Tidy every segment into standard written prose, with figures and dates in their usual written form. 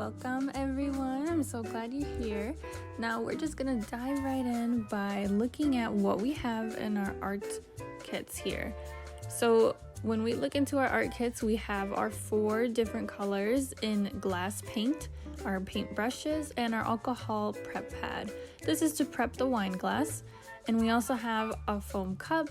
Welcome everyone, I'm so glad you're here. Now we're just gonna dive right in by looking at what we have in our art kits here. So when we look into our art kits, we have our 4 different colors in glass paint, our paint brushes, and our alcohol prep pad. This is to prep the wine glass. And we also have a foam cup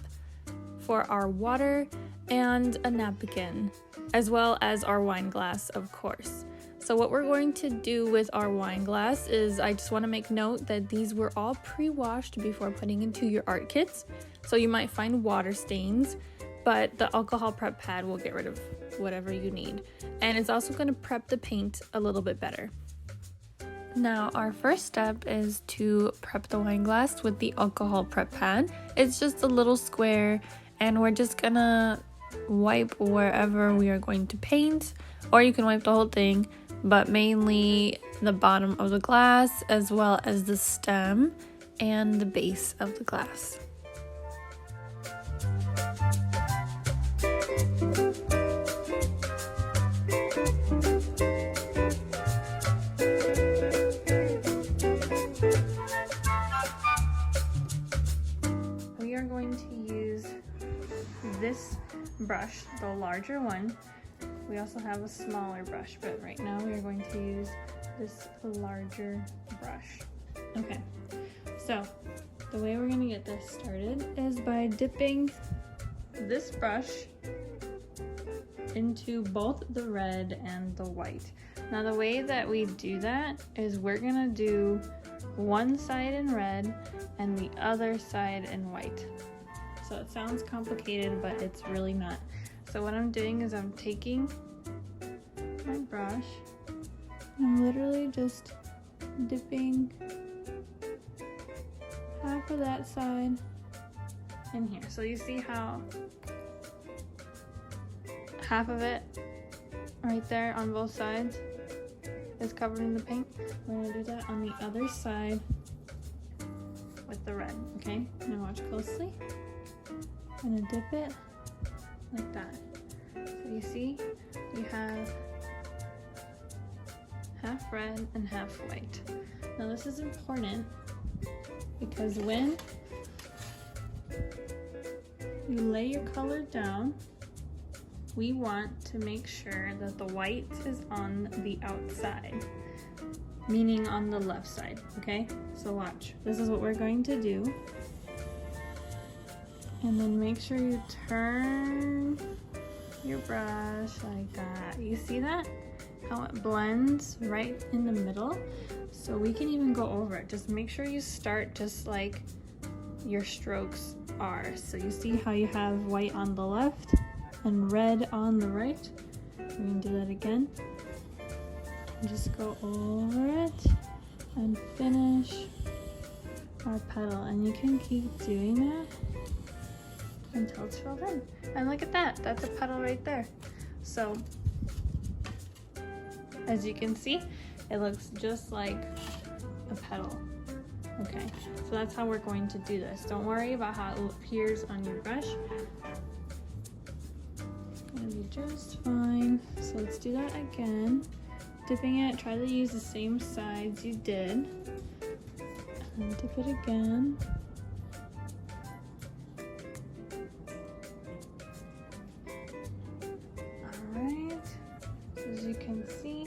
for our water and a napkin, as well as our wine glass, of course. So what we're going to do with our wine glass is, I just want to make note that these were all pre-washed before putting into your art kits. So you might find water stains, but the alcohol prep pad will get rid of whatever you need. And it's also going to prep the paint a little bit better. Now our first step is to prep the wine glass with the alcohol prep pad. It's just a little square, and we're just gonna wipe wherever we are going to paint, or you can wipe the whole thing, but mainly the bottom of the glass as well as the stem and the base of the glass. We are going to use this brush, the larger one. We also have a smaller brush, but right now we are going to use this larger brush. Okay, so the way we're going to get this started is by dipping this brush into both the red and the white. Now the way that we do that is we're going to do one side in red and the other side in white. So it sounds complicated, but it's really not. So what I'm doing is I'm taking my brush and I'm literally just dipping half of that side in here. So you see how half of it right there on both sides is covered in the paint? We're gonna do that on the other side with the red, okay? Now watch closely. I'm gonna dip it like that. So you see, you have half red and half white. Now this is important because when you lay your color down, we want to make sure that the white is on the outside, meaning on the left side, okay? So watch, this is what we're going to do. And then make sure you turn your brush like that. You see that? How it blends right in the middle? So we can even go over it. Just make sure you start just like your strokes are. So you see how you have white on the left and red on the right? We're gonna do that again. And just go over it and finish our petal. And you can keep doing that until it's filled in. And look at that, that's a petal right there. So as you can see, it looks just like a petal. Okay, so that's how we're going to do this. Don't worry about how it appears on your brush. It's gonna be just fine. So let's do that again. Dipping it, try to use the same sides you did. And dip it again. As you can see,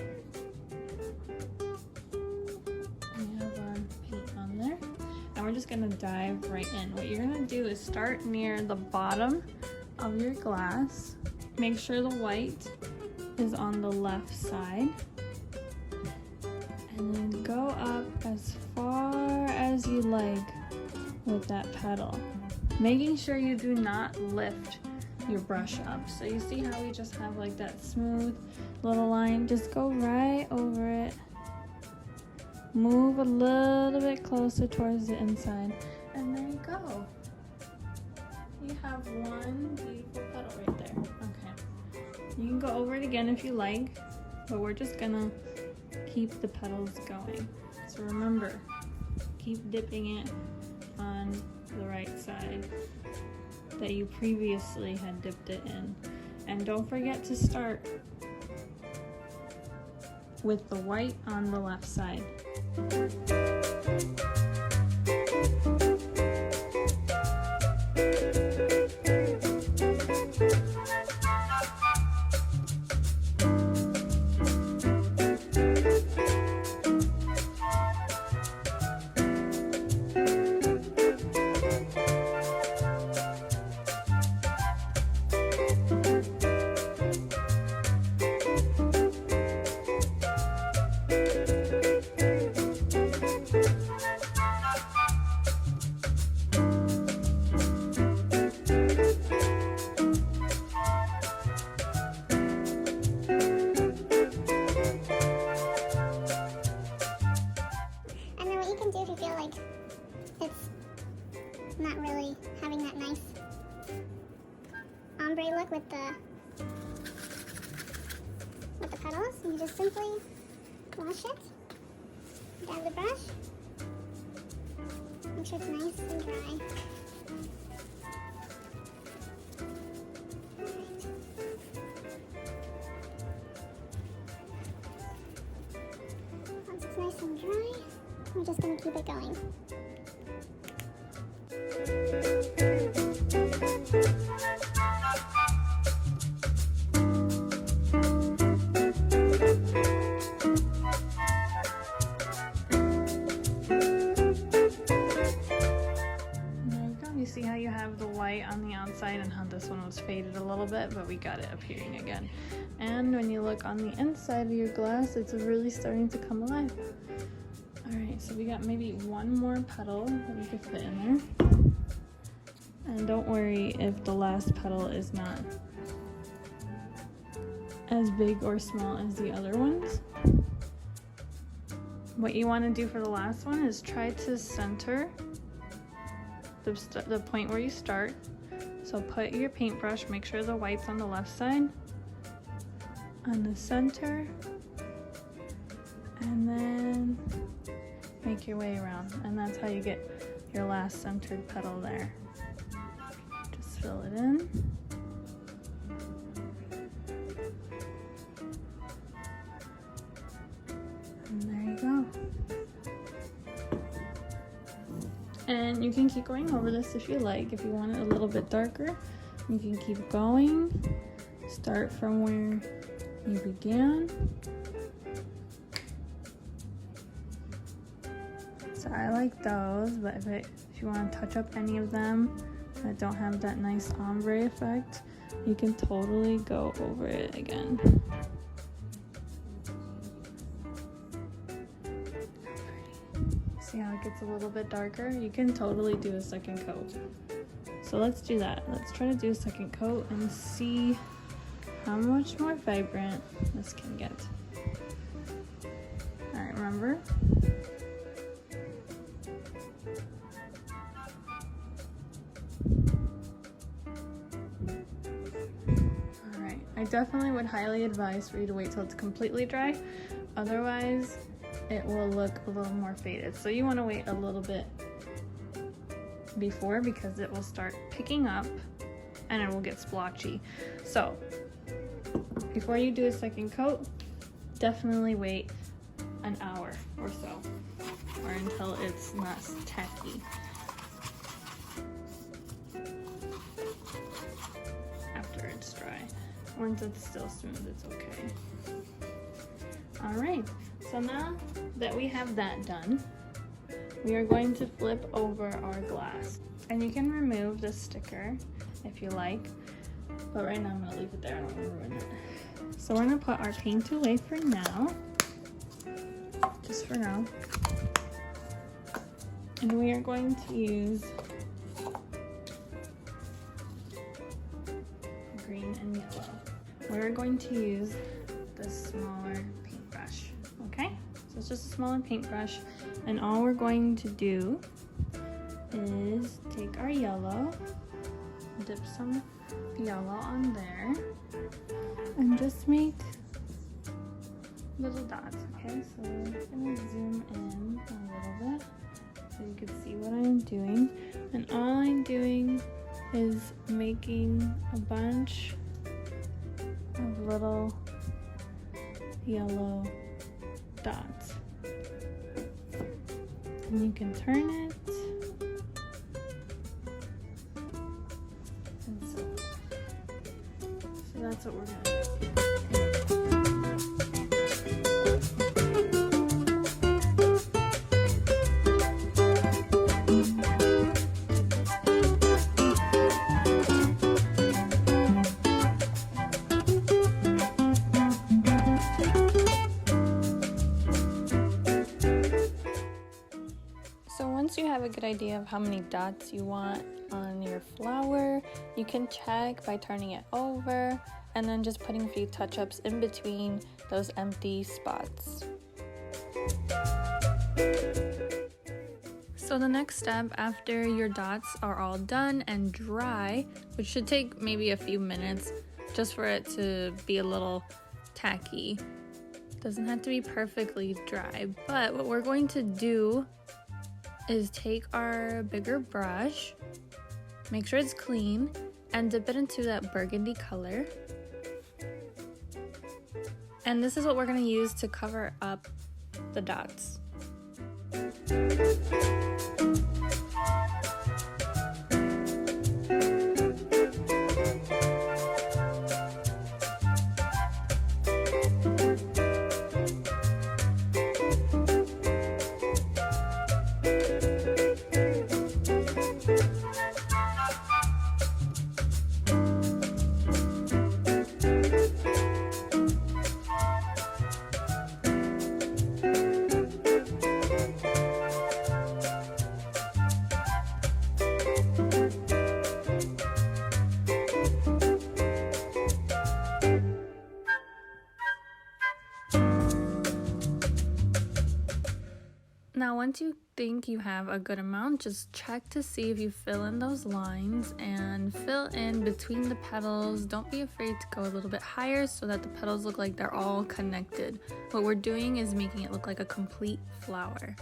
we have our paint on there, and we're just gonna dive right in. What you're gonna do is start near the bottom of your glass. Make sure the white is on the left side, and then go up as far as you like with that petal, making sure you do not lift your brush up. So you see how we just have like that smooth little line? Just go right over it. Move a little bit closer towards the inside. And there you go. You have one beautiful petal right there. Okay. You can go over it again if you like, but we're just gonna keep the petals going. So remember, keep dipping it on the right side that you previously had dipped it in. And don't forget to start with the white on the left side. Not really having that nice ombre look with the petals. You just simply wash it, dab the brush, make sure it's nice and dry. Once it's nice and dry, we're just going to keep it going. You see how you have the white on the outside and how this one was faded a little bit, but we got it appearing again. And when you look on the inside of your glass, it's really starting to come alive. Alright, so we got maybe one more petal that we could fit in there. And don't worry if the last petal is not as big or small as the other ones. What you want to do for the last one is try to center the point where you start. So put your paintbrush, make sure the white's on the left side, on the center, and then make your way around. And that's how you get your last centered petal there. Just fill it in. And there you go. And you can keep going over this if you like. If you want it a little bit darker, you can keep going. Start from where you began. So I like those, but if you want to touch up any of them that don't have that nice ombre effect, you can totally go over it again. See how it gets a little bit darker? You can totally do a second coat. So let's do that. Let's try to do a second coat and see how much more vibrant this can get. Alright, remember? Alright, I definitely would highly advise for you to wait till it's completely dry. Otherwise, it will look a little more faded. So you want to wait a little bit before, because it will start picking up and it will get splotchy. So before you do a second coat, definitely wait an hour or so, or until it's not tacky. After it's dry. Once it's still smooth, it's okay. Alright, so now that we have that done, we are going to flip over our glass. And you can remove the sticker if you like, but right now I'm going to leave it there, I don't want to ruin it. So we're going to put our paint away for now, just for now. And we are going to use green and yellow. We're going to use the smaller paintbrush, okay? So it's just a smaller paintbrush, and all we're going to do is take our yellow, dip some yellow on there, and just make little dots, okay? So I'm gonna zoom in a little bit so you can see what I'm doing. And all I'm doing is making a bunch of little yellow dots. And you can turn it. And so that's what we're gonna do. So once you have a good idea of how many dots you want on your flower, you can check by turning it over and then just putting a few touch-ups in between those empty spots. So the next step after your dots are all done and dry, which should take maybe a few minutes just for it to be a little tacky. Doesn't have to be perfectly dry, but what we're going to do is take our bigger brush, make sure it's clean, and dip it into that burgundy color. And this is what we're going to use to cover up the dots. Now once you think you have a good amount, just check to see if you fill in those lines and fill in between the petals. Don't be afraid to go a little bit higher so that the petals look like they're all connected. What we're doing is making it look like a complete flower.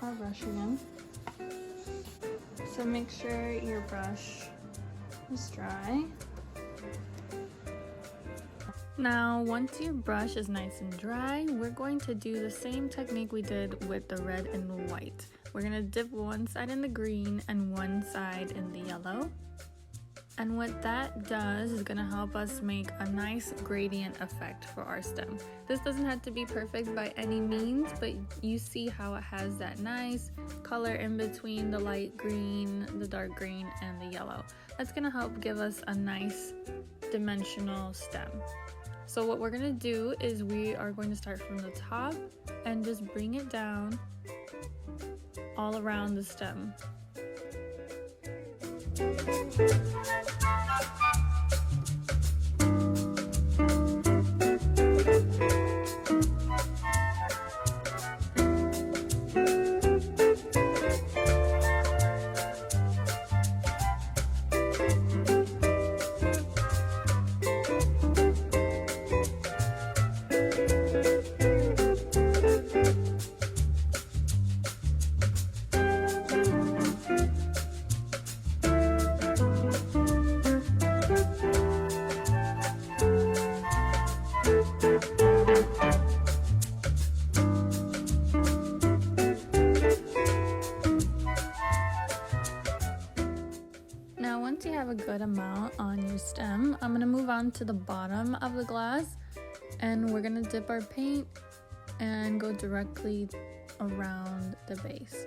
Our brush again. So make sure your brush is dry. Now once your brush is nice and dry, we're going to do the same technique we did with the red and white. We're going to dip one side in the green and one side in the yellow. And what that does is going to help us make a nice gradient effect for our stem. This doesn't have to be perfect by any means, but you see how it has that nice color in between the light green, the dark green, and the yellow. That's going to help give us a nice dimensional stem. So what we're going to do is we are going to start from the top and just bring it down all around the stem. Once you have a good amount on your stem, I'm going to move on to the bottom of the glass, and we're going to dip our paint and go directly around the base.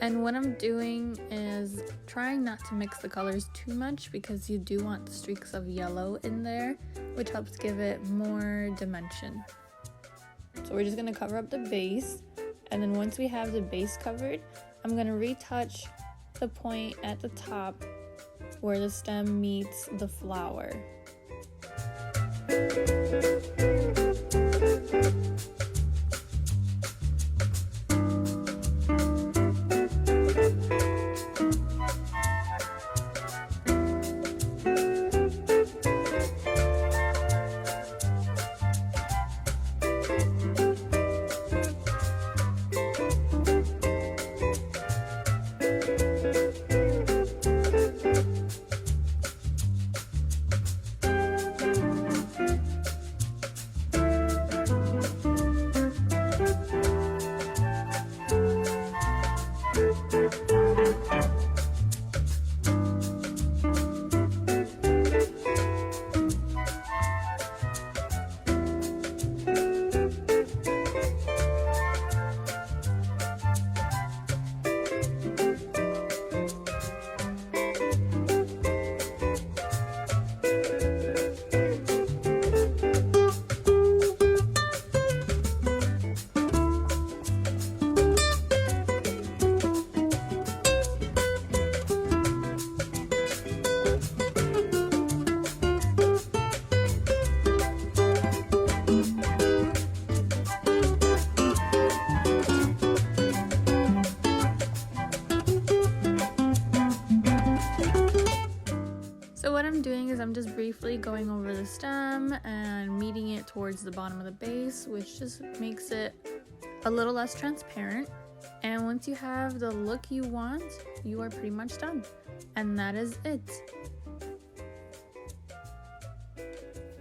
And what I'm doing is trying not to mix the colors too much because you do want the streaks of yellow in there, which helps give it more dimension. So we're just going to cover up the base, and then once we have the base covered, I'm going to retouch the point at the top where the stem meets the flower. briefly going over the stem and meeting it towards the bottom of the base, which just makes it a little less transparent. And once you have the look you want, you are pretty much done. And that is it.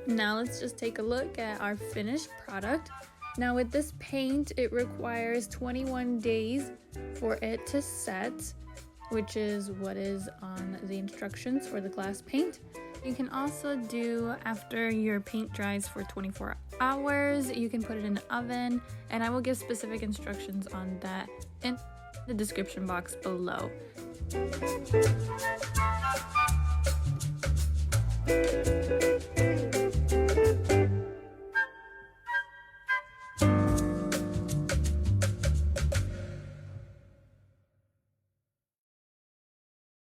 Now let's just take a look at our finished product. Now with this paint, it requires 21 days for it to set, which is what is on the instructions for the glass paint. You can also do, after your paint dries for 24 hours, you can put it in the oven, and I will give specific instructions on that in the description box below.